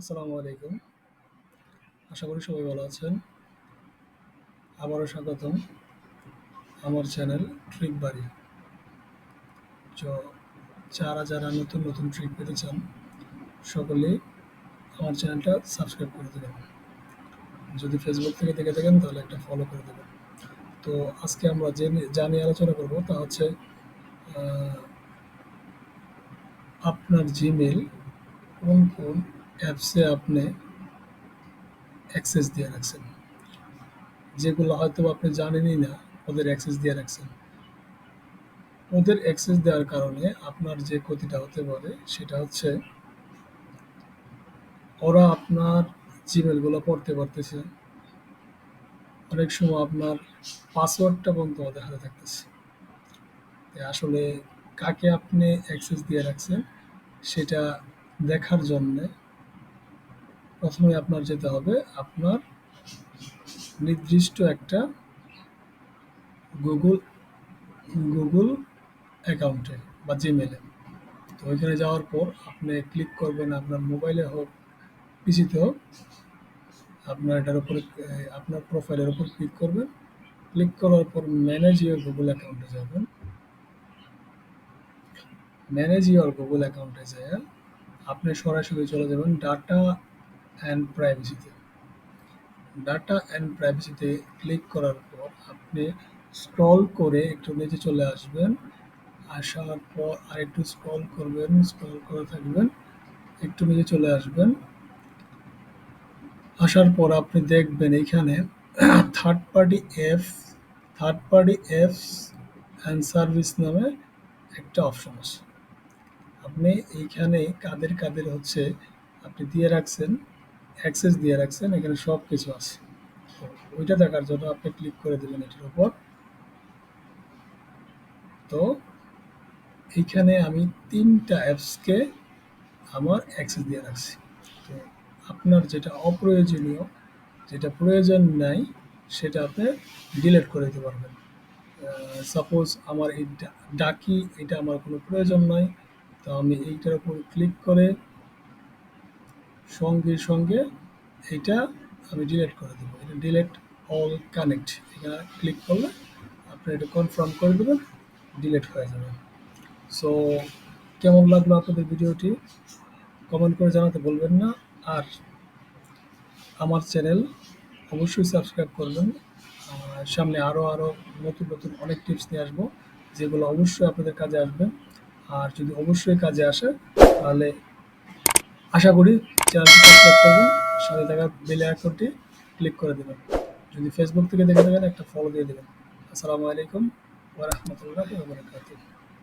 আসসালামু আলাইকুম। আশা করি সবাই ভালো আছেন। আবারও স্বাগতম আমার চ্যানেল ট্রিক বাড়ি। তো যারা নতুন ট্রিক পেতে চান সকলেই আমার চ্যানেলটা সাবস্ক্রাইব করে দেবেন। যদি ফেসবুক থেকে দেখে থাকেন তাহলে একটা ফলো করে দেবেন। তো আজকে আমরা যা নিয়ে আলোচনা করব তা হচ্ছে আহ, আপনার জিমেল কোন অ্যাপসে আপনি অ্যাক্সেস দিয়ে রাখছেন, যেগুলো হয়তো আপনি জানেনই না ওদের অ্যাক্সেস দিয়ে রাখছেন। ওদের অ্যাক্সেস দেওয়ার কারণে আপনার যে ক্ষতিটা হতে পারে সেটা হচ্ছে ওরা আপনার জিমেলগুলো পড়তে পারতেছে। অনেক সময় আপনার পাসওয়ার্ডটা পর্যন্ত ওদের হাতে থাকতেছে। আসলে কাকে আপনি অ্যাক্সেস দিয়ে রাখছেন সেটা দেখার জন্যে প্রথমে আপনার যেতে হবে আপনার নির্দিষ্ট একটা গুগল গুগল অ্যাকাউন্টে বা জিমেলে। তো ওইখানে যাওয়ার পর আপনি ক্লিক করবেন আপনার মোবাইলে হোক পিসিতে হোক, আপনার এটার উপরে আপনার প্রোফাইলের উপর ক্লিক করবেন। ক্লিক করার পর ম্যানেজ ইউর গুগল অ্যাকাউন্টে যাবেন। ম্যানেজ ইউর গুগল অ্যাকাউন্টে যেয়ে আপনি সরাসরি চলে যাবেন ডাটা অ্যান্ড প্রাইভেসিতে। ডাটা অ্যান্ড প্রাইভেসিতে ক্লিক করার পর আপনি স্ক্রল করে একটু নিচে চলে আসবেন। আসার পর আরেকটু স্ক্রল করবেন, স্ক্রল করে থাকবেন, একটু নিচে চলে আসবেন। আসার পর আপনি দেখবেন এইখানে third party app third party apps and service নামে একটা অপশন আছে। আপনি এইখানে কাদের হচ্ছে আপনি দিয়ে রাখছেন, অ্যাক্সেস দিয়ে রাখছেন, এখানে সব কিছু আছে। তো ওইটা দেখার জন্য আপনি ক্লিক করে দেবেন এটার উপর। তো এইখানে আমি ৩টা অ্যাপসকে আমার অ্যাক্সেস দিয়ে রাখছি। তো আপনার যেটা অপ্রয়োজনীয়, যেটা প্রয়োজন নাই, সেটা আপনি ডিলিট করে দিতে পারবেন। সাপোজ আমার এই ডাকি এটা আমার কোনো প্রয়োজন নাই, তো আমি এইটার উপর ক্লিক করে সঙ্গে এইটা আমি ডিলিট করে দেবো। এটা ডিলিট অল কানেক্ট, এটা ক্লিক করলে আপনি এটা কনফার্ম করে দেবেন, ডিলিট হয়ে যাবে। সো কেমন লাগলো আপনাদের ভিডিওটি কমেন্ট করে জানাতে বলবেন না। আর আমার চ্যানেল অবশ্যই সাবস্ক্রাইব করবেন। সামনে আরও নতুন অনেক টিপস নিয়ে আসবো, যেগুলো অবশ্যই আপনাদের কাজে আসবে। আর যদি অবশ্যই কাজে আসে তাহলে আশা করি চ্যানেলটি সাবস্ক্রাইব করবেন, সাথে থাকা বেল আইকনটি ক্লিক করে দেবেন। যদি ফেসবুক থেকে দেখে থাকেন একটা ফলো দিয়ে দেবেন। আসসালামু আলাইকুম ওয়া রাহমাতুল্লাহি ওয়া বারাকাতুহু।